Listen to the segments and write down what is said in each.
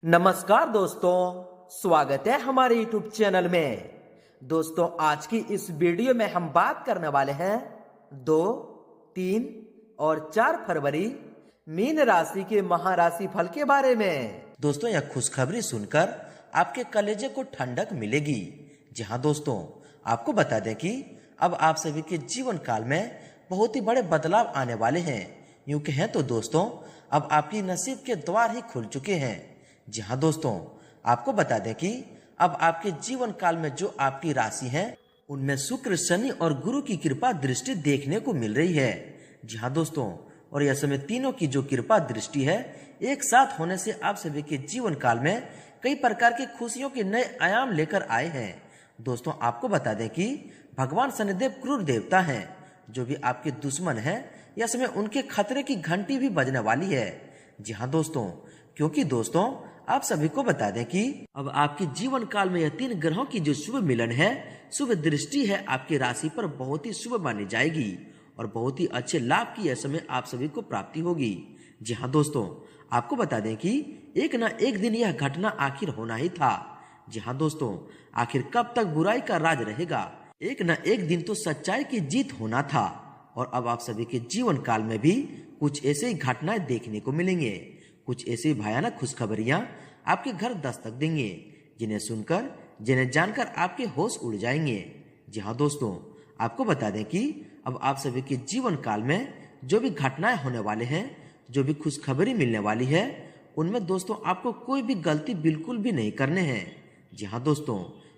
नमस्कार दोस्तों, स्वागत है हमारे YouTube चैनल में। दोस्तों, आज की इस वीडियो में हम बात करने वाले हैं 2, 3 और 4 फरवरी मीन राशि के महाराशि फल के बारे में। दोस्तों, यह खुशखबरी सुनकर आपके कलेजे को ठंडक मिलेगी। जी हाँ दोस्तों, आपको बता दें कि अब आप सभी के जीवन काल में बहुत ही बड़े बदलाव आने वाले हैं। यूं कहें तो दोस्तों, अब आपकी नसीब के द्वार ही खुल चुके हैं। जी हाँ दोस्तों, आपको बता दें कि अब आपके जीवन काल में जो आपकी राशि है उनमें शुक्र, शनि और गुरु की कृपा दृष्टि देखने को मिल रही है। जी हाँ दोस्तों, और यह समय तीनों की जो कृपा दृष्टि है एक साथ होने से आप सभी के जीवन काल में कई प्रकार की खुशियों के नए आयाम लेकर आए हैं। दोस्तों, आपको बता दें कि भगवान शनिदेव क्रूर देवता हैं। जो भी आपके दुश्मन हैं, यह समय उनके खतरे की घंटी भी बजने वाली है। जी हाँ दोस्तों, क्योंकि दोस्तों आप सभी को बता दें कि अब आपके जीवन काल में यह 3 ग्रहों की जो शुभ मिलन है, शुभ दृष्टि है, आपकी राशि पर बहुत ही शुभ मानी जाएगी और बहुत ही अच्छे लाभ की यह समय आप सभी को प्राप्ति होगी। जी हाँ दोस्तों, आपको बता दें कि एक न एक दिन यह घटना आखिर होना ही था। जी हाँ दोस्तों, आखिर कब तक बुराई का राज रहेगा? एक न एक दिन तो सच्चाई की जीत होना था और अब आप सभी के जीवन काल में भी कुछ ऐसे ही घटनाएं देखने को मिलेंगे। कुछ ऐसी भयानक खुशखबरियां आपके घर दस्तक देंगे, जिन्हें सुनकर, जिन्हें जानकर आपके होश उड़ जाएंगे। जी हाँ दोस्तों, आपको बता दें कि अब आप सभी के जीवन काल में जो भी घटनाएं होने वाले हैं, जो भी खुशखबरी मिलने वाली है, उनमें दोस्तों आपको कोई भी गलती बिल्कुल भी नहीं करने हैं। जी हाँ दोस्तों,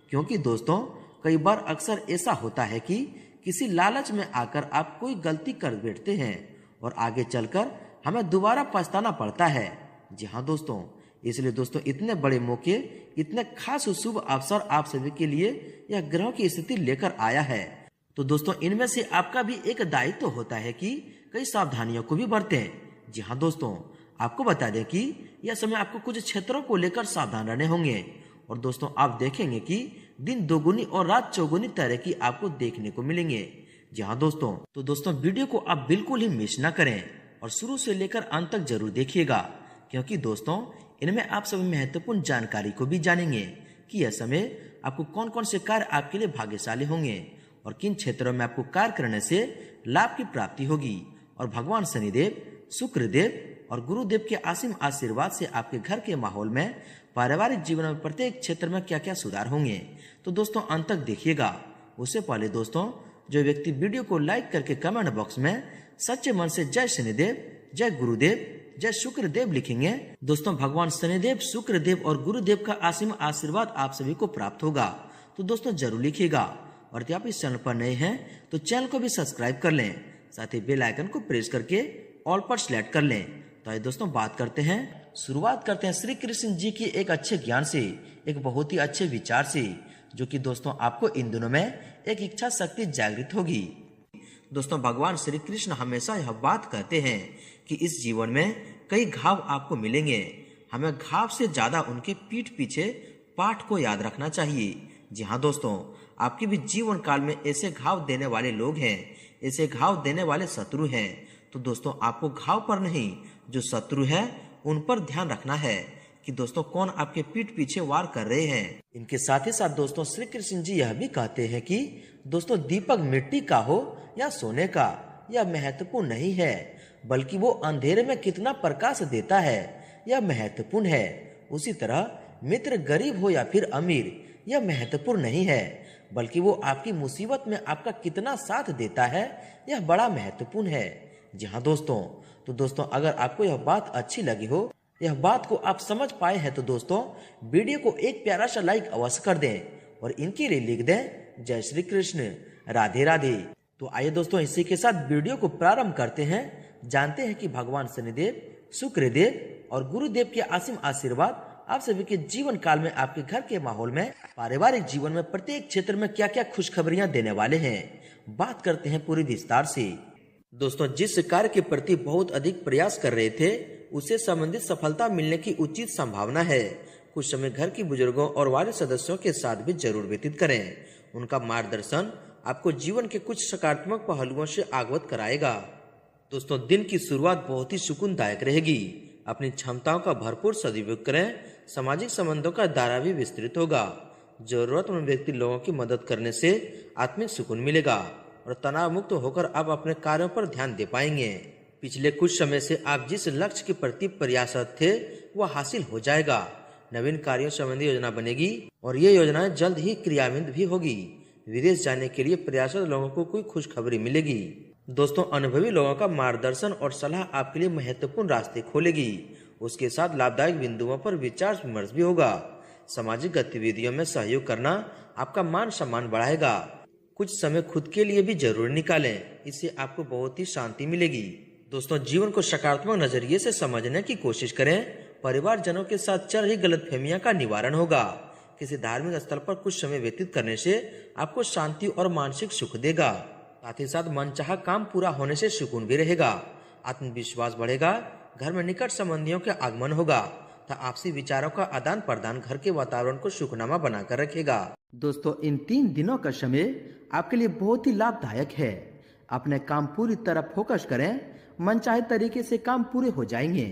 क्योंकि दोस्तों कई बार अक्सर ऐसा होता है कि किसी लालच में आकर आप कोई गलती कर बैठते हैं और आगे चलकर हमें दोबारा पछताना पड़ता है। जी हाँ दोस्तों, इसलिए दोस्तों इतने बड़े मौके, इतने खास शुभ अवसर आप सभी के लिए यह ग्रहों की स्थिति लेकर आया है। तो दोस्तों इनमें से आपका भी एक दायित्व तो होता है कि कई सावधानियों को भी बरतें। जी हाँ दोस्तों, आपको बता दें कि यह समय आपको कुछ क्षेत्रों को लेकर सावधान रहने होंगे और दोस्तों आप देखेंगे कि दिन दोगुनी और रात चौगुनी तरह की आपको देखने को मिलेंगे। जी हाँ दोस्तों, तो दोस्तों वीडियो को आप बिल्कुल ही मिस न करें और शुरू से लेकर अंत तक जरूर देखिएगा, क्योंकि दोस्तों इनमें आप सभी महत्वपूर्ण जानकारी को भी जानेंगे कि यह समय आपको कौन कौन से कार्य आपके लिए भाग्यशाली होंगे और किन क्षेत्रों में आपको कार्य करने से लाभ की प्राप्ति होगी और भगवान शनिदेव, शुक्रदेव और गुरुदेव के असीम आशीर्वाद से आपके घर के माहौल में, पारिवारिक जीवन में प्रत्येक क्षेत्र में क्या क्या सुधार होंगे। तो दोस्तों अंत तक देखिएगा। उससे पहले दोस्तों जो व्यक्ति वीडियो को लाइक करके कमेंट बॉक्स में सच्चे मन से जय शनिदेव, जय गुरुदेव, जय शुक्रदेव लिखेंगे, दोस्तों भगवान शनिदेव, शुक्रदेव और गुरुदेव का असीम आशीर्वाद आप सभी को प्राप्त होगा। तो दोस्तों जरूर लिखिएगा और यदि आप इस चैनल पर नए हैं तो चैनल को भी सब्सक्राइब कर लें, साथ ही बेल आइकन को प्रेस करके ऑल पर सिलेक्ट कर लें। तो आइए दोस्तों बात करते हैं, शुरुआत करते हैं श्री कृष्ण जी की एक अच्छे ज्ञान से, एक बहुत ही अच्छे विचार से, जो कि दोस्तों आपको इन दिनों में एक इच्छा शक्ति जागृत होगी। दोस्तों भगवान श्री कृष्ण हमेशा यह बात कहते हैं कि इस जीवन में कई घाव आपको मिलेंगे, हमें घाव से ज्यादा उनके पीठ पीछे पाठ को याद रखना चाहिए। जी हाँ दोस्तों, आपके भी जीवन काल में ऐसे घाव देने वाले लोग हैं, ऐसे घाव देने वाले शत्रु हैं। तो दोस्तों आपको घाव पर नहीं, जो शत्रु है उन पर ध्यान रखना है कि दोस्तों कौन आपके पीठ पीछे वार कर रहे हैं। इनके साथ ही साथ दोस्तों श्री कृष्ण जी यह भी कहते हैं कि दोस्तों दीपक मिट्टी का हो या सोने का, यह महत्वपूर्ण नहीं है, बल्कि वो अंधेरे में कितना प्रकाश देता है यह महत्वपूर्ण है। उसी तरह मित्र गरीब हो या फिर अमीर, यह महत्वपूर्ण नहीं है, बल्कि वो आपकी मुसीबत में आपका कितना साथ देता है यह बड़ा महत्वपूर्ण है। जी हाँ दोस्तों, तो दोस्तों अगर आपको यह बात अच्छी लगी हो, यह बात को आप समझ पाए हैं, तो दोस्तों वीडियो को एक प्यारा सा लाइक अवश्य कर दें और इनके लिए लिख दें जय श्री कृष्ण, राधे राधे। तो आइए दोस्तों इसी के साथ वीडियो को प्रारंभ करते हैं। जानते हैं कि भगवान शनिदेव, शुक्रदेव और गुरुदेव के असीम आशीर्वाद आप सभी के जीवन काल में आपके घर के माहौल में, पारिवारिक जीवन में, प्रत्येक क्षेत्र में क्या क्या खुशखबरियां देने वाले हैं। बात करते हैं पूरी विस्तार से। दोस्तों जिस कार्य के प्रति बहुत अधिक प्रयास कर रहे थे, उससे संबंधित सफलता मिलने की उचित संभावना है। कुछ समय घर की बुजुर्गों और वाले सदस्यों के साथ भी जरूर व्यतीत करें, उनका मार्गदर्शन आपको जीवन के कुछ सकारात्मक पहलुओं से अवगत कराएगा। दोस्तों दिन की शुरुआत बहुत ही सुकूनदायक रहेगी। अपनी क्षमताओं का भरपूर सदुपयोग करें। सामाजिक संबंधों का दायरा भी विस्तृत होगा। जरूरतमंद व्यक्ति लोगों की मदद करने से आत्मिक सुकून मिलेगा और तनाव मुक्त होकर आप अपने कार्यों पर ध्यान दे पाएंगे। पिछले कुछ समय से आप जिस लक्ष्य के प्रति प्रयासरत थे वह हासिल हो जाएगा। नवीन कार्यों संबंधी योजना बनेगी और ये योजनाएं जल्द ही क्रियान्वित भी होगी। विदेश जाने के लिए प्रयासरत लोगों को कोई खुशखबरी मिलेगी। दोस्तों, अनुभवी लोगों का मार्गदर्शन और सलाह आपके लिए महत्वपूर्ण रास्ते खोलेगी। उसके साथ लाभदायक बिंदुओं पर विचार विमर्श भी होगा। सामाजिक गतिविधियों में सहयोग करना आपका मान सम्मान बढ़ाएगा। कुछ समय खुद के लिए भी जरूर निकालें, इससे आपको बहुत ही शांति मिलेगी। दोस्तों, जीवन को सकारात्मक नजरिए से समझने की कोशिश करें। परिवारजनों के साथ चल रही गलतफहमियां का निवारण होगा। किसी धार्मिक स्थल पर कुछ समय व्यतीत करने से आपको शांति और मानसिक सुख देगा। साथ ही साथ मनचाहा काम पूरा होने से सुकून भी रहेगा। आत्मविश्वास बढ़ेगा। घर में निकट संबंधियों के आगमन होगा तथा आपसी विचारों का आदान प्रदान घर के वातावरण को सुखनामा बनाकर रखेगा। दोस्तों, इन 3 दिनों का समय आपके लिए बहुत ही लाभदायक है। अपने काम पूरी तरह फोकस करें। मनचाहे तरीके से काम पूरे हो जाएंगे।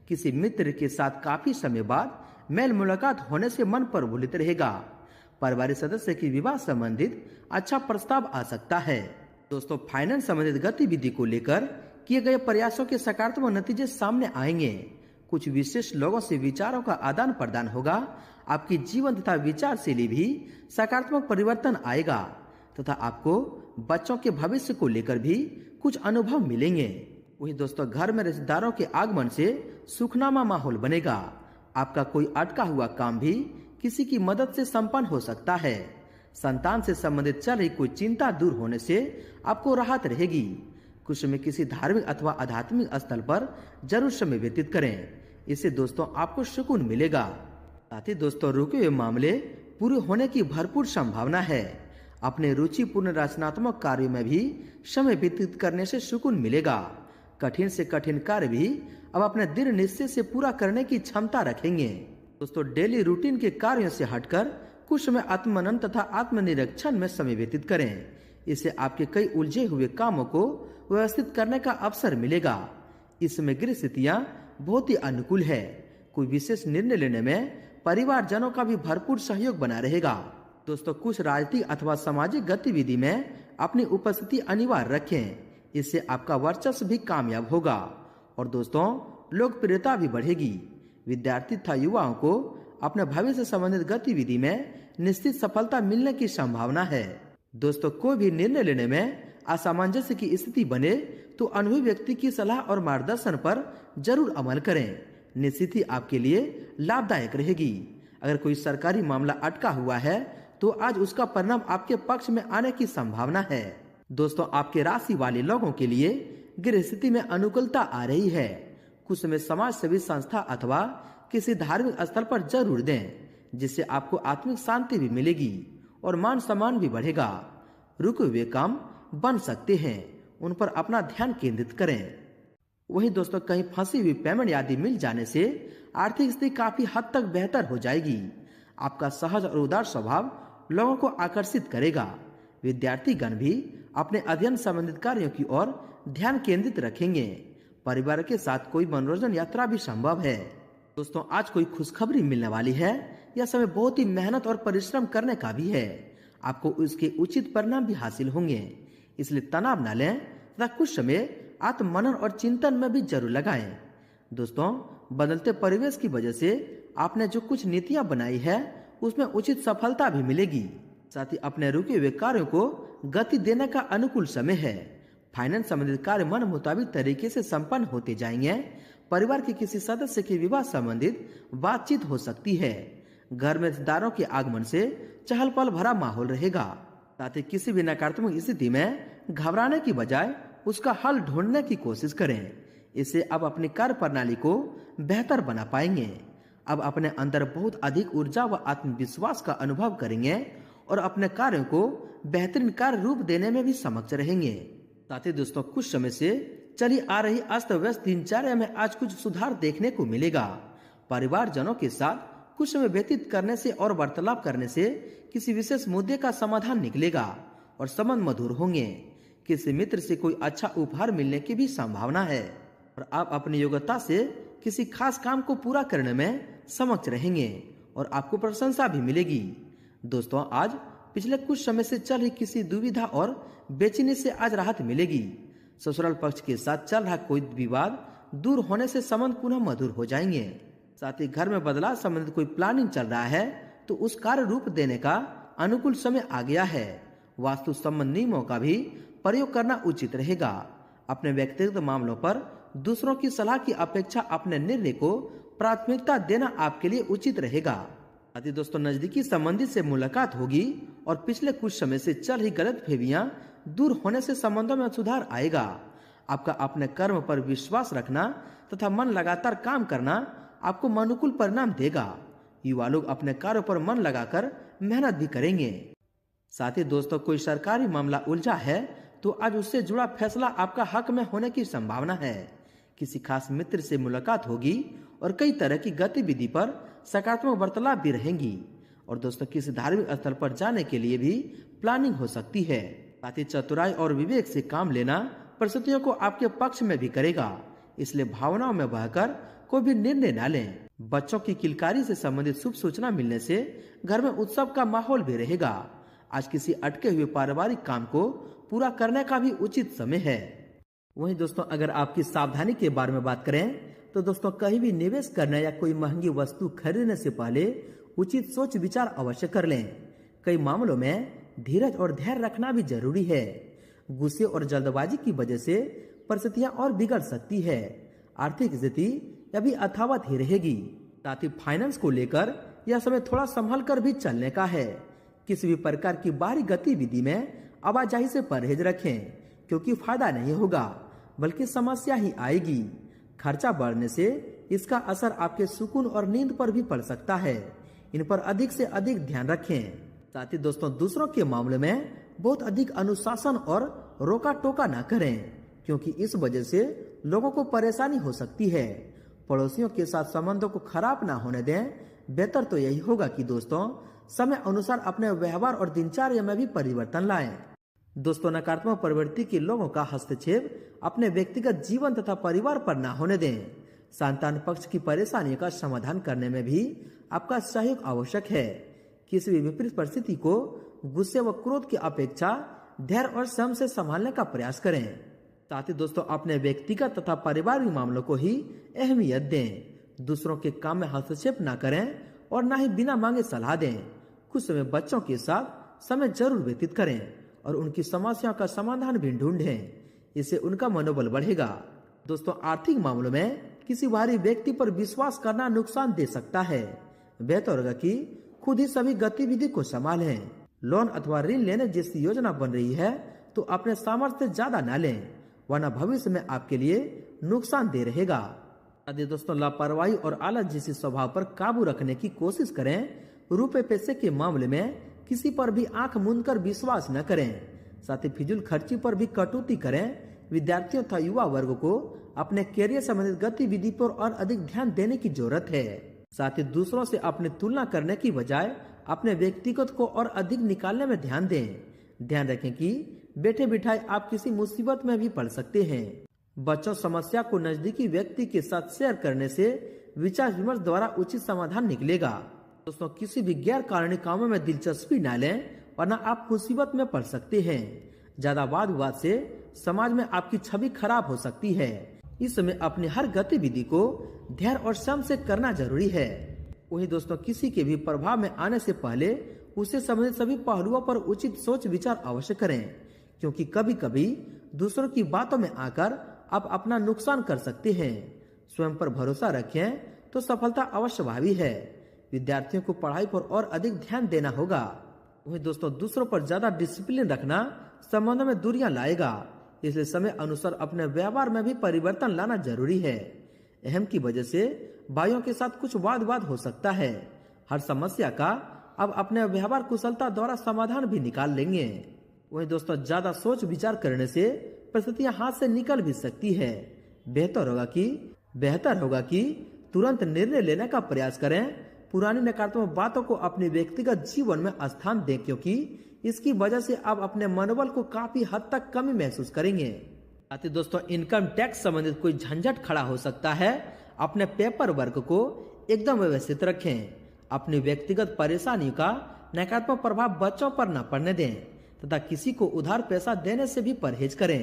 किसी मित्र के साथ काफी समय बाद मेल मुलाकात होने से मन प्रफुल्लित रहेगा। पारिवारिक सदस्य की विवाह संबंधित अच्छा प्रस्ताव आ सकता है। दोस्तों, फाइनेंस संबंधित गतिविधि को लेकर किए गए प्रयासों के सकारात्मक नतीजे सामने आएंगे। कुछ विशेष लोगों से विचारों का आदान प्रदान होगा। आपकी जीवन तथा विचार शैली भी सकारात्मक परिवर्तन आएगा तथा आपको बच्चों के भविष्य को लेकर भी कुछ अनुभव मिलेंगे। वही दोस्तों, घर में रिश्तेदारों के आगमन से सुखनामा माहौल बनेगा। आपका कोई अटका हुआ काम भी किसी की मदद से संपन्न हो सकता है। संतान से संबंधित चल रही कोई चिंता दूर होने से आपको राहत रहेगी। कुछ समय किसी धार्मिक अथवा आध्यात्मिक स्थल पर जरूर समय व्यतीत करें। इससे दोस्तों आपको सुकून मिलेगा। साथ ही दोस्तों, रुके हुए मामले पूरे होने की भरपूर संभावना है। अपने रुचिपूर्ण रचनात्मक कार्यों में भी समय व्यतीत करने से सुकून मिलेगा। कठिन से कठिन कार्य भी अब अपने दृढ़ निश्चय से पूरा करने की क्षमता रखेंगे। दोस्तों, डेली रूटीन के कार्यों से हटकर कुछ समय आत्मनन तथा आत्मनिरीक्षण में समय व्यतीत करें। इससे आपके कई उलझे हुए कामों को व्यवस्थित करने का अवसर मिलेगा। इस समय गृह स्थितियां बहुत ही अनुकूल है। कोई विशेष निर्णय लेने में परिवारजनों का भी भरपूर सहयोग बना रहेगा। दोस्तों, कुछ राजनीतिक अथवा सामाजिक गतिविधि में अपनी उपस्थिति अनिवार्य रखें। इससे आपका वर्चस्व भी कामयाब होगा और दोस्तों लोकप्रियता भी बढ़ेगी। विद्यार्थी तथा युवाओं को अपने भविष्य संबंधित गतिविधि में निश्चित सफलता मिलने की संभावना है। दोस्तों, कोई भी निर्णय लेने में असामंजस्य की स्थिति बने तो अनुभवी व्यक्ति की सलाह और मार्गदर्शन पर जरूर अमल करें। निश्चित ही आपके लिए लाभदायक रहेगी। अगर कोई सरकारी मामला अटका हुआ है तो आज उसका परिणाम आपके पक्ष में आने की संभावना है। दोस्तों, आपके राशि वाले लोगों के लिए गृह स्थिति में अनुकूलता आ रही है। कुछ समय समाज सेवी संस्था अथवा किसी धार्मिक स्थल पर जरूर दें, जिससे आपको आत्मिक शांति भी मिलेगी और मान सम्मान भी बढ़ेगा। रुके हुए काम बन सकते हैं, उन पर अपना ध्यान केंद्रित करें। वहीं दोस्तों, कहीं फंसी हुई पेमेंट आदि मिल जाने से आर्थिक स्थिति काफी हद तक बेहतर हो जाएगी। आपका सहज और उदार स्वभाव लोगों को आकर्षित करेगा। विद्यार्थीगण भी अपने अध्ययन संबंधित कार्यों की ओर ध्यान केंद्रित रखेंगे। परिवार के साथ कोई मनोरंजन यात्रा भी संभव है। दोस्तों, आज कोई खुशखबरी मिलने वाली है। यह समय बहुत ही मेहनत और परिश्रम करने का भी है। आपको उसके उचित परिणाम भी हासिल होंगे, इसलिए तनाव न लें तथा कुछ समय आत्ममनन और चिंतन में भी जरूर लगाएं। दोस्तों, बदलते परिवेश की वजह से आपने जो कुछ नीतियां बनाई है उसमें उचित सफलता भी मिलेगी। साथ ही अपने रुके हुए कार्यों को गति देने का अनुकूल समय है। फाइनेंस संबंधित कार्य मन मुताबिक तरीके से संपन्न होते जाएंगे। परिवार के किसी सदस्य के विवाह संबंधित बातचीत हो सकती है। घर में रिश्तेदारों के आगमन से चहल पहल भरा माहौल रहेगा। साथ ही किसी भी नकारात्मक स्थिति में घबराने की बजाय उसका हल ढूंढने की कोशिश करें। इससे अब अपनी कार्य प्रणाली को बेहतर बना पाएंगे। अब अपने अंदर बहुत अधिक ऊर्जा व आत्मविश्वास का अनुभव करेंगे और अपने कार्यों को बेहतरीन कार्य रूप देने में भी समक्ष रहेंगे। साथ ही दोस्तों, कुछ समय से चली आ रही अस्त व्यस्त दिनचर्या में आज कुछ सुधार देखने को मिलेगा। परिवारजनों के साथ कुछ समय व्यतीत करने से और वार्तालाप करने से किसी विशेष मुद्दे का समाधान निकलेगा और संबंध मधुर होंगे। किसी मित्र से कोई अच्छा उपहार मिलने की भी संभावना है और आप अपनी योग्यता से किसी खास काम को पूरा करने में समक्ष रहेंगे और आपको प्रशंसा भी मिलेगी। दोस्तों, आज पिछले कुछ समय से चल रही किसी दुविधा और बेचैनी से आज राहत मिलेगी। ससुराल पक्ष के साथ चल रहा कोई विवाद दूर होने से संबंध पुनः मधुर हो जाएंगे। साथ ही घर में बदलाव संबंधित कोई प्लानिंग चल रहा है तो उस कार्य रूप देने का अनुकूल समय आ गया है। वास्तु संबंध नियमों का भी प्रयोग करना उचित रहेगा। अपने व्यक्तिगत मामलों पर दूसरों की सलाह की अपेक्षा अपने निर्णय को प्राथमिकता देना आपके लिए उचित रहेगा। साथ ही दोस्तों, नजदीकी संबंधी से मुलाकात होगी और पिछले कुछ समय से चल रही गलतफहमियां दूर होने से संबंधों में सुधार आएगा। आपका अपने कर्म पर विश्वास रखना तथा मन लगातार काम करना आपको अनुकूल परिणाम देगा। युवा लोग अपने कार्यों पर मन लगाकर मेहनत भी करेंगे। साथ ही दोस्तों, कोई सरकारी मामला उलझा है तो आज उससे जुड़ा फैसला आपका हक में होने की संभावना है। किसी खास मित्र से मुलाकात होगी और कई तरह की गतिविधि पर सकारात्मक वार्तालाप भी रहेंगी। और दोस्तों, किसी धार्मिक स्थल पर जाने के लिए भी प्लानिंग हो सकती है। साथ ही चतुराई और विवेक से काम लेना परिस्थितियों को आपके पक्ष में भी करेगा, इसलिए भावनाओं में बहकर कोई भी निर्णय न लें। बच्चों की किलकारी से संबंधित शुभ सूचना मिलने से घर में उत्सव का माहौल भी रहेगा। आज किसी अटके हुए पारिवारिक काम को पूरा करने का भी उचित समय है। वहीं दोस्तों, अगर आपकी सावधानी के बारे में बात करें तो दोस्तों, कहीं भी निवेश करने या कोई महंगी वस्तु खरीदने से पहले उचित सोच विचार अवश्य कर लें। कई मामलों में धीरज और धैर्य रखना भी जरूरी है। गुस्से और जल्दबाजी की वजह से परिस्थितियां और बिगड़ सकती है। आर्थिक स्थिति अभी यथावत ही रहेगी। साथ ही फाइनेंस को लेकर यह समय थोड़ा संभल कर भी चलने का है। किसी भी प्रकार की बाहरी गतिविधि में आवाजाही से परहेज रखें, क्योंकि फायदा नहीं होगा बल्कि समस्या ही आएगी। खर्चा बढ़ने से इसका असर आपके सुकून और नींद पर भी पड़ सकता है। इन पर अधिक से अधिक ध्यान रखें। साथ ही दोस्तों, दूसरों के मामले में बहुत अधिक अनुशासन और रोका टोका न करें, क्योंकि इस वजह से लोगों को परेशानी हो सकती है। पड़ोसियों के साथ संबंधों को खराब ना होने दें। बेहतर तो यही होगा कि दोस्तों, समय अनुसार अपने व्यवहार और दिनचर्या में भी परिवर्तन लाएं। दोस्तों, नकारात्मक प्रवृत्ति के लोगों का हस्तक्षेप अपने व्यक्तिगत जीवन तथा परिवार पर ना होने दें। संतान पक्ष की परेशानियों का समाधान करने में भी आपका सहयोग आवश्यक है। किसी भी विपरीत परिस्थिति को गुस्से व क्रोध की अपेक्षा धैर्य और संयम से संभालने का प्रयास करें। साथ ही दोस्तों, अपने व्यक्तिगत तथा पारिवारिक मामलों को ही अहमियत दें। दूसरों के काम में हस्तक्षेप न करें और न ही बिना मांगे सलाह दें। कुछ समय बच्चों के साथ समय जरूर व्यतीत करें और उनकी समस्याओं का समाधान भी ढूंढें। इससे उनका मनोबल बढ़ेगा। दोस्तों, आर्थिक मामलों में किसी बाहरी व्यक्ति पर विश्वास करना नुकसान दे सकता है। बेहतर होगा कि खुद ही सभी गतिविधि को संभालें। लोन अथवा ऋण लेने जैसी योजना बन रही है तो अपने सामर्थ्य से ज्यादा न लें, वरना भविष्य में आपके लिए नुकसान दे रहेगा। यदि दोस्तों, लापरवाही और आलस जैसे स्वभाव पर काबू रखने की कोशिश करें। रुपए पैसे के मामले में किसी पर भी आंख मूंद कर विश्वास न करें। साथ ही फिजूल खर्ची पर भी कटौती करें। विद्यार्थियों तथा युवा वर्ग को अपने कैरियर संबंधित गतिविधि पर और अधिक ध्यान देने की जरूरत है। साथ ही दूसरों से अपनी तुलना करने की बजाय अपने व्यक्तिगत को और अधिक निकालने में ध्यान दें। ध्यान रखें कि बैठे बिठाए आप किसी मुसीबत में भी पड़ सकते हैं। बच्चों, समस्या को नजदीकी व्यक्ति के साथ शेयर करने से विचार विमर्श द्वारा उचित समाधान निकलेगा। दोस्तों, किसी भी गैर कानूनी कामों में दिलचस्पी न लें, वरना आप मुसीबत में पड़ सकते हैं। ज्यादा वाद विवाद से समाज में आपकी छवि खराब हो सकती है। इस समय अपनी हर गतिविधि को धैर्य और संयम से करना जरूरी है। वहीं दोस्तों, किसी के भी प्रभाव में आने से पहले उससे संबंधित सभी पहलुओं पर उचित सोच विचार अवश्य करें, क्योंकि कभी कभी दूसरों की बातों में आकर आप अपना नुकसान कर सकते हैं। स्वयं पर भरोसा रखें तो सफलता अवश्य भावी है। विद्यार्थियों को पढ़ाई पर और अधिक ध्यान देना होगा। वहीं दोस्तों, दूसरों पर ज्यादा डिसिप्लिन रखना संबंधों में दूरियां लाएगा, इसलिए समय अनुसार अपने व्यवहार में भी परिवर्तन लाना जरूरी है। अहम की वजह से भाइयों के साथ कुछ वाद विवाद हो सकता है। हर समस्या का अब अपने व्यवहार कुशलता द्वारा समाधान भी निकाल लेंगे। वहीं दोस्तों, ज्यादा सोच विचार करने से परिस्थितियां हाथ से निकल भी सकती है। बेहतर होगा कि तुरंत निर्णय लेने का प्रयास करें। पुरानी नकारात्मक बातों को अपने व्यक्तिगत जीवन में स्थान दें, क्योंकि इसकी वजह से आप अपने मनोबल को काफी हद तक कमी महसूस करेंगे। साथ ही दोस्तों, इनकम टैक्स संबंधित कोई झंझट खड़ा हो सकता है। अपने पेपर वर्क को एकदम व्यवस्थित रखें। अपनी व्यक्तिगत परेशानियों का नकारात्मक प्रभाव बच्चों पर न पड़ने दें तथा किसी को उधार पैसा देने से भी परहेज करें।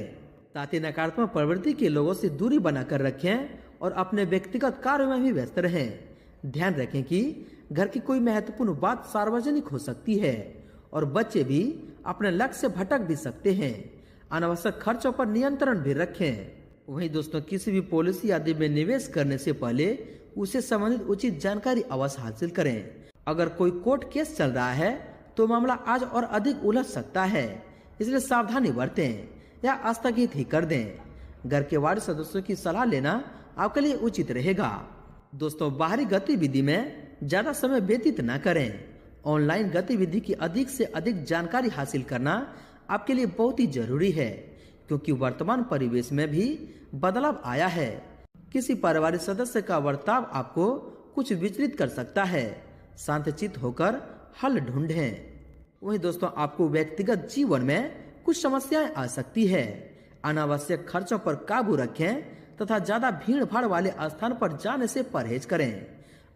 साथ ही नकारात्मक प्रवृत्ति के लोगों से दूरी बनाकर रखें और अपने व्यक्तिगत कार्यों में भी व्यस्त रहें। ध्यान रखें कि घर की कोई महत्वपूर्ण बात सार्वजनिक हो सकती है और बच्चे भी अपने लक्ष्य से भटक भी सकते हैं। अनावश्यक खर्चों पर नियंत्रण भी रखें। वहीं दोस्तों, किसी भी पॉलिसी आदि में निवेश करने से पहले उसे संबंधित उचित जानकारी अवश्य हासिल करें। अगर कोई कोर्ट केस चल रहा है तो मामला आज और अधिक उलझ सकता है, इसलिए सावधानी बरतें या स्थगित ही कर दें। घर के वार्ड सदस्यों की सलाह लेना आपके लिए उचित रहेगा। दोस्तों, बाहरी गतिविधि में ज्यादा समय व्यतीत न करें। ऑनलाइन गतिविधि की अधिक से अधिक जानकारी हासिल करना आपके लिए बहुत ही जरूरी है, क्योंकि वर्तमान परिवेश में भी बदलाव आया है। किसी पारिवारिक सदस्य का बर्ताव आपको कुछ विचलित कर सकता है। शांतचित्त होकर हल ढूंढें। वहीं दोस्तों, आपको व्यक्तिगत जीवन में कुछ समस्याएं आ सकती है। अनावश्यक खर्चों पर काबू रखें तथा ज्यादा भीड़ भाड़ वाले स्थान पर जाने से परहेज करें।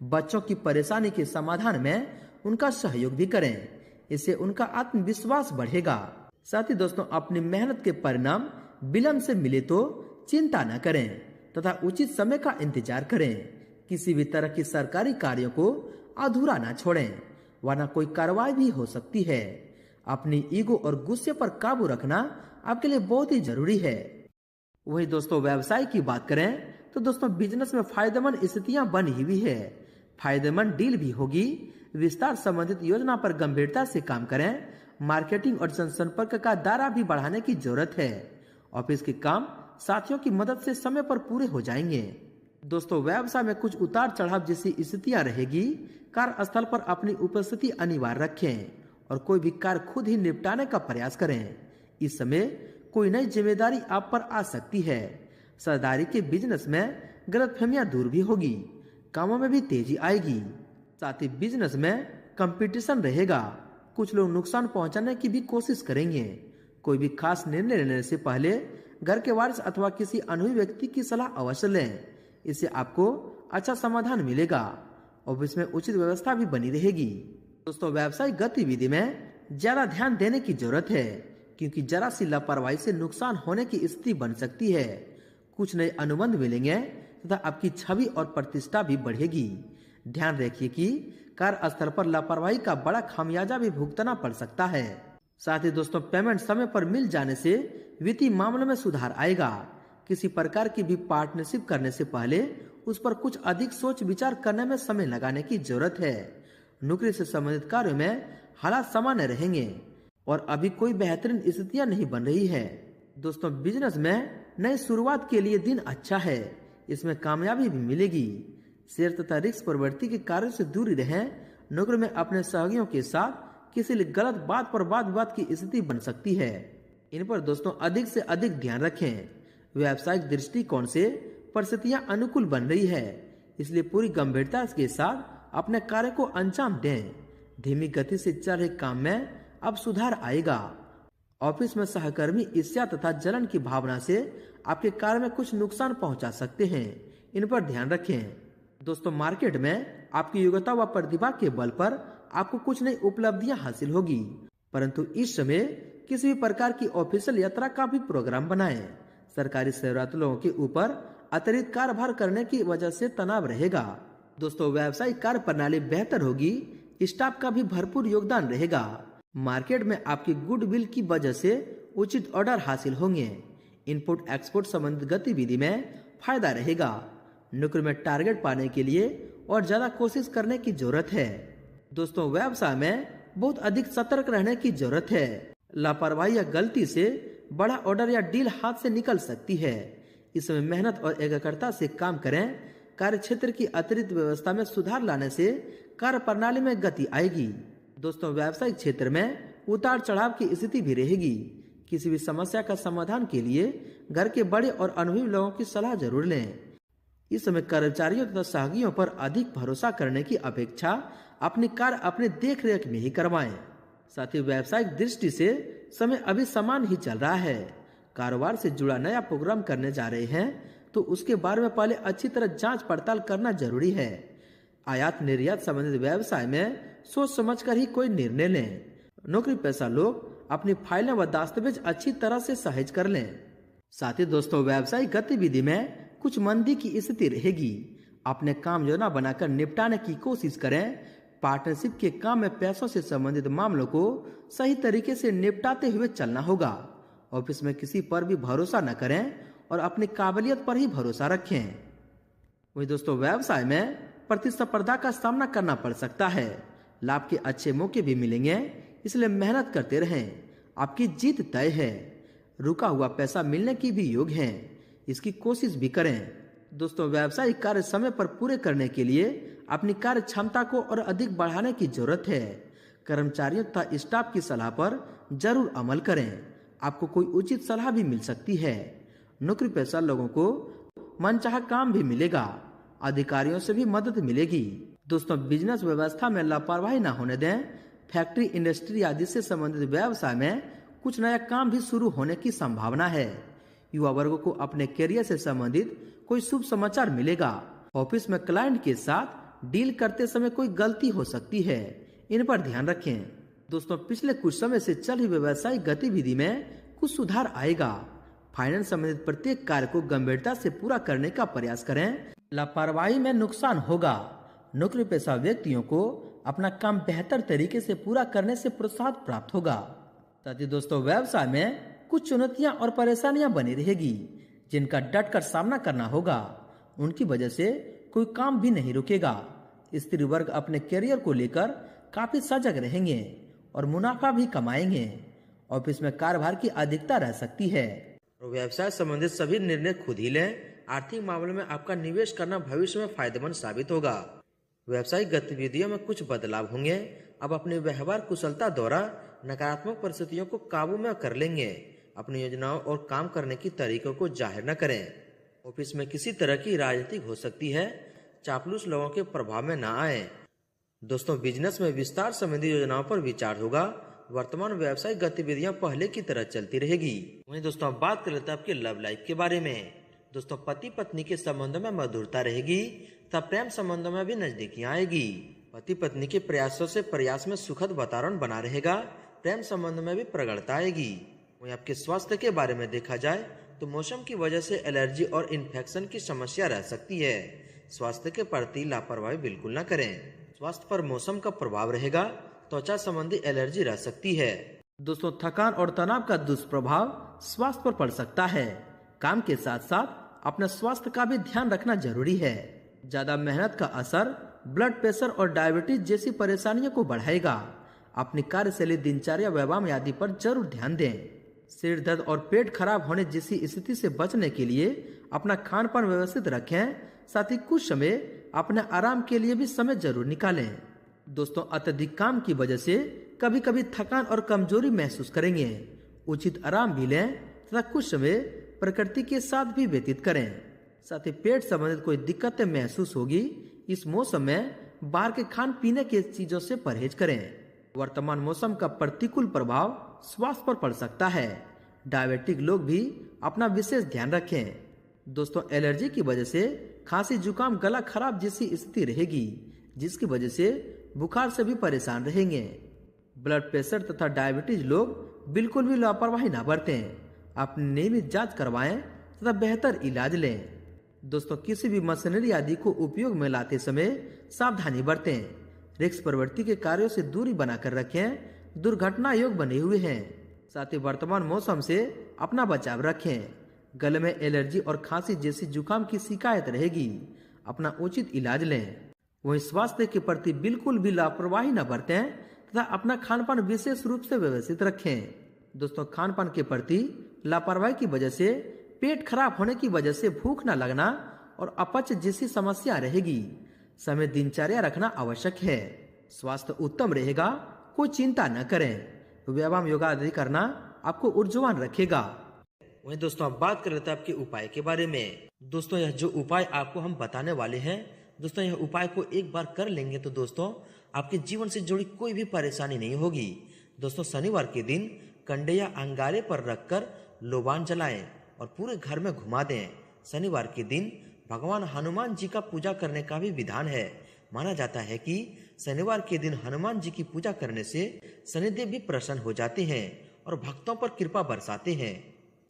बच्चों की परेशानी के समाधान में उनका सहयोग भी करें, इससे उनका आत्मविश्वास बढ़ेगा। साथ ही दोस्तों, अपनी मेहनत के परिणाम विलंब से मिले तो चिंता न करें तथा उचित समय का इंतजार करें। किसी भी तरह की सरकारी कार्यों को अधूरा न छोड़ें, वरना कोई कार्रवाई भी हो सकती है। अपनी ईगो और गुस्से पर काबू रखना आपके लिए बहुत ही जरूरी है। वही दोस्तों, व्यवसाय की बात करें तो दोस्तों, बिजनेस में फायदेमंद स्थितियां बनी हुई है। फायदेमंद डील भी होगी। विस्तार संबंधित योजना पर गंभीरता से काम करें। मार्केटिंग और जनसंपर्क का दायरा भी बढ़ाने की जरूरत है। ऑफिस के काम साथियों की मदद से समय पर पूरे हो जाएंगे। दोस्तों, व्यवसाय में कुछ उतार चढ़ाव जैसी स्थितियां रहेगी। कार्यस्थल पर अपनी उपस्थिति अनिवार्य रखें और कोई भी कार्य खुद ही निपटाने का प्रयास करें। इस समय कोई नई जिम्मेदारी आप पर आ सकती है। सरदारी के बिजनेस में गलतफहमियां दूर भी होगी। कामों में भी तेजी आएगी। साथ ही बिजनेस में कंपटीशन रहेगा। कुछ लोग नुकसान पहुंचाने की भी कोशिश करेंगे। कोई भी खास निर्णय लेने से पहले घर के वारिस अथवा किसी अनुभवी व्यक्ति की सलाह अवश्य लें। इससे आपको अच्छा समाधान मिलेगा। ऑफिस में उचित व्यवस्था भी बनी रहेगी। दोस्तों, व्यवसायिक गतिविधि में ज्यादा ध्यान देने की जरूरत है, क्योंकि जरा सी लापरवाही से नुकसान होने की स्थिति बन सकती है। कुछ नए अनुबंध मिलेंगे तथा आपकी छवि और प्रतिष्ठा भी बढ़ेगी। ध्यान रखिए कि कार्यस्थल पर लापरवाही का बड़ा खामियाजा भी भुगतना पड़ सकता है। साथ ही दोस्तों, पेमेंट समय पर मिल जाने से वित्तीय मामलों में सुधार आएगा। किसी प्रकार की भी पार्टनरशिप करने से पहले उस पर कुछ अधिक सोच विचार करने में समय लगाने की जरूरत है। नौकरी से संबंधित कार्यों में हालात सामान्य रहेंगे और अभी कोई बेहतरीन स्थितियां नहीं बन रही है। दोस्तों, बिजनेस में नई शुरुआत के लिए दिन अच्छा है। इसमें कामयाबी भी मिलेगी। शेयर तथा रिस्क प्रवृत्ति के कार्यों से दूरी रहें। नौकरी में अपने सहयोगियों के साथ किसी गलत बात पर वाद विवाद की स्थिति बन सकती है। इन पर दोस्तों अधिक से अधिक ध्यान रखें। व्यावसायिक दृष्टिकोण से परिस्थितियां अनुकूल बन रही है, इसलिए पूरी गंभीरता के साथ अपने कार्य को अंजाम दें। धीमी गति से चल रहे काम में अब सुधार आएगा। ऑफिस में सहकर्मी ईर्ष्या तथा जलन की भावना से आपके कार्य में कुछ नुकसान पहुंचा सकते हैं। इन पर ध्यान रखें। दोस्तों, मार्केट में आपकी योग्यता व प्रतिभा के बल पर आपको कुछ नई उपलब्धियां हासिल होगी, परंतु इस समय किसी भी प्रकार की ऑफिशियल यात्रा का भी प्रोग्राम बनाएं। सरकारी सेवारत लोगों के ऊपर अतिरिक्त कार्यभार करने की वजह से तनाव रहेगा। दोस्तों, व्यावसायिक कार्य प्रणाली बेहतर होगी। स्टाफ का भी भरपूर योगदान रहेगा। मार्केट में आपकी गुडविल की वजह से उचित ऑर्डर हासिल होंगे। इनपुट एक्सपोर्ट संबंधित गतिविधि में फायदा रहेगा। नौकरी में टारगेट पाने के लिए और ज्यादा कोशिश करने की जरूरत है। दोस्तों, व्यवसाय में बहुत अधिक सतर्क रहने की जरूरत है। लापरवाही या गलती से बड़ा ऑर्डर या डील हाथ से निकल सकती है। इसमें मेहनत और एकाग्रता से काम करें। कार्य क्षेत्र की अतिरिक्त व्यवस्था में सुधार लाने से कार्य प्रणाली में गति आएगी। दोस्तों, व्यावसायिक क्षेत्र में उतार चढ़ाव की स्थिति भी रहेगी। किसी भी समस्या का समाधान के लिए घर के बड़े और अनुभवी लोगों की सलाह जरूर लें। इस समय कर्मचारियों तथा सहयोगियों पर अधिक भरोसा करने की अपेक्षा अपनी कार्य अपने देख रेख में ही करवाएं। साथ ही व्यावसायिक दृष्टि से समय अभी समान ही चल रहा है। कारोबार से जुड़ा नया प्रोग्राम करने जा रहे हैं तो उसके बारे में पहले अच्छी तरह जांच पड़ताल करना जरूरी है। आयात निर्यात संबंधित व्यवसाय में सोच समझकर ही कोई निर्णय लें। नौकरी पेशा लोग अपनी फाइलें व दस्तावेज अच्छी तरह से सहेज कर लें। साथ ही दोस्तों, व्यावसायिक गतिविधि में कुछ मंदी की स्थिति रहेगी। अपने काम योजना बनाकर निपटाने की कोशिश करें। पार्टनरशिप के काम में पैसों से संबंधित मामलों को सही तरीके से निपटाते हुए चलना होगा। ऑफिस में किसी पर भी भरोसा न करें और अपनी काबिलियत पर ही भरोसा रखें। वही दोस्तों, व्यवसाय में प्रतिस्पर्धा का सामना करना पड़ सकता है। लाभ के अच्छे मौके भी मिलेंगे, इसलिए मेहनत करते रहें। आपकी जीत तय है। रुका हुआ पैसा मिलने की भी योग है, इसकी कोशिश भी करें। दोस्तों, व्यावसायिक कार्य समय पर पूरे करने के लिए अपनी कार्य क्षमता को और अधिक बढ़ाने की जरूरत है। कर्मचारियों तथा स्टाफ की सलाह पर जरूर अमल करें। आपको कोई उचित सलाह भी मिल सकती है। नौकरी पेशा लोगों को मनचाहा काम भी मिलेगा। अधिकारियों से भी मदद मिलेगी। दोस्तों, बिजनेस व्यवस्था में लापरवाही न होने दें। फैक्ट्री, इंडस्ट्री आदि से संबंधित व्यवसाय में कुछ नया काम भी शुरू होने की संभावना है। युवा वर्गों को अपने करियर से संबंधित कोई शुभ समाचार मिलेगा। ऑफिस में क्लाइंट के साथ डील करते समय कोई गलती हो सकती है, इन पर ध्यान रखें। दोस्तों, पिछले कुछ समय से चल रही व्यवसायिक गतिविधि में कुछ सुधार आएगा। फाइनेंस संबंधित प्रत्येक कार्य को गंभीरता से पूरा करने का प्रयास करें। लापरवाही में नुकसान होगा। नौकरी पेशा व्यक्तियों को अपना काम बेहतर तरीके से पूरा करने से प्रोत्साहन प्राप्त होगा। साथ ही दोस्तों, व्यवसाय में कुछ चुनौतियां और परेशानियां बनी रहेगी, जिनका डट कर सामना करना होगा। उनकी वजह से कोई काम भी नहीं रुकेगा। स्त्री वर्ग अपने करियर को लेकर काफी सजग रहेंगे और मुनाफा भी कमाएंगे। ऑफिस में कार्यभार की अधिकता रह सकती है। व्यवसाय संबंधित सभी निर्णय खुद ही लें। आर्थिक मामलों में आपका निवेश करना भविष्य में फायदेमंद साबित होगा। व्यावसायिक गतिविधियों में कुछ बदलाव होंगे। अब अपनी व्यवहार कुशलता द्वारा नकारात्मक परिस्थितियों को काबू में कर लेंगे। अपनी योजनाओं और काम करने की तरीकों को जाहिर न करें। ऑफिस में किसी तरह की राजनीति हो सकती है। चापलूस लोगों के प्रभाव में न आए। दोस्तों, बिजनेस में विस्तार संबंधी योजनाओं पर विचार होगा। वर्तमान व्यावसायिक गतिविधियां पहले की तरह चलती रहेगी। वहीं दोस्तों, अब बात कर लेते हैं आपके लव लाइफ के बारे में। दोस्तों, पति पत्नी के संबंधों में मधुरता रहेगी तथा प्रेम संबंधों में भी नजदीकियां आएगी। पति पत्नी के प्रयास में सुखद वातावरण बना रहेगा। प्रेम संबंध में भी प्रगाढ़ता आएगी। वहीं आपके स्वास्थ्य के बारे में देखा जाए तो मौसम की वजह से एलर्जी और इन्फेक्शन की समस्या रह सकती है। स्वास्थ्य के प्रति लापरवाही बिल्कुल न करें। स्वास्थ्य पर मौसम का प्रभाव रहेगा। त्वचा संबंधी एलर्जी रह सकती है। दोस्तों, थकान और तनाव का दुष्प्रभाव स्वास्थ्य पर पड़ सकता है। काम के साथ साथ अपने स्वास्थ्य का भी ध्यान रखना जरूरी है। ज्यादा मेहनत का असर ब्लड प्रेशर और डायबिटीज जैसी परेशानियों को बढ़ाएगा। अपनी कार्यशैली, दिनचर्या, व्यायाम आदि पर जरूर ध्यान दें। सिर दर्द और पेट खराब होने जैसी स्थिति से बचने के लिए अपना खान पान व्यवस्थित रखें। साथ ही कुछ समय अपने आराम के लिए भी समय जरूर निकालें। दोस्तों, अत्यधिक काम की वजह से कभी कभी थकान और कमजोरी महसूस करेंगे। उचित आराम भी लें तथा कुछ समय प्रकृति के साथ भी व्यतीत करें। साथ ही पेट संबंधित कोई दिक्कतें महसूस होगी, इस मौसम में बाहर के खान पीने की चीजों से परहेज करें। वर्तमान मौसम का प्रतिकूल प्रभाव स्वास्थ्य पर पड़ सकता है। डायबिटिक लोग भी अपना विशेष ध्यान रखें। दोस्तों, एलर्जी की वजह से खांसी, जुकाम, गला खराब जैसी स्थिति रहेगी, जिसकी वजह से बुखार से भी परेशान रहेंगे। ब्लड प्रेशर तथा डायबिटीज लोग बिल्कुल भी लापरवाही न बरतें। अपनी नियमित जांच करवाएं तथा बेहतर इलाज लें। दोस्तों, किसी भी मशीनरी आदि को उपयोग में लाते समय सावधानी बरतें। रिस्क प्रवृत्ति के कार्यों से दूरी बनाकर रखें। दुर्घटना योग बने हुए हैं। साथ ही वर्तमान मौसम से अपना बचाव रखें। गले में एलर्जी और खांसी जैसी जुकाम की शिकायत रहेगी, अपना उचित इलाज लें। वहीं स्वास्थ्य के प्रति बिल्कुल भी लापरवाही न बरतें तथा अपना खान पान विशेष रूप से व्यवस्थित रखें। दोस्तों, खान पान के प्रति लापरवाही की वजह से पेट खराब होने की वजह से भूख न लगना और अपच जैसी समस्या रहेगी। समय दिनचर्या रखना आवश्यक है। स्वास्थ्य उत्तम रहेगा, कोई चिंता न करें। व्यायाम, योगा आदि करना आपको ऊर्जावान रखेगा। वहीं दोस्तों, अब बात कर लेते हैं आपके उपाय के बारे में। दोस्तों, यह जो उपाय आपको हम बताने वाले हैं, दोस्तों यह उपाय को एक बार कर लेंगे तो दोस्तों आपके जीवन से जुड़ी कोई भी परेशानी नहीं होगी। दोस्तों, शनिवार के दिन कंडे या अंगारे पर रखकर लोबान जलाएं और पूरे घर में घुमा दें। शनिवार के दिन भगवान हनुमान जी का पूजा करने का भी विधान है। माना जाता है कि शनिवार के दिन हनुमान जी की पूजा करने से शनिदेव भी प्रसन्न हो जाते हैं और भक्तों पर कृपा बरसाते हैं।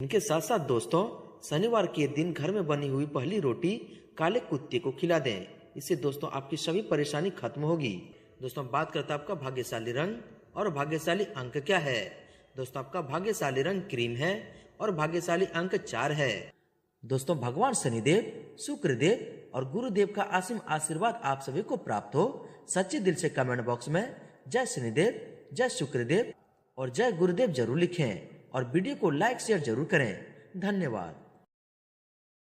इनके साथ साथ दोस्तों, शनिवार के दिन घर में बनी हुई पहली रोटी काले कुत्ते को खिला दें। इससे दोस्तों आपकी सभी परेशानी खत्म होगी। दोस्तों बात करते हैं आपका भाग्यशाली रंग और भाग्यशाली अंक क्या है। दोस्तों आपका भाग्यशाली रंग क्रीम है और भाग्यशाली अंक 4 है। दोस्तों भगवान शनिदेव, शुक्रदेव और गुरुदेव का असीम आशीर्वाद आप सभी को प्राप्त हो। सच्चे दिल से कमेंट बॉक्स में जय शनिदेव, जय शुक्रदेव और जय गुरुदेव जरूर लिखें और वीडियो को लाइक शेयर जरूर करें। धन्यवाद।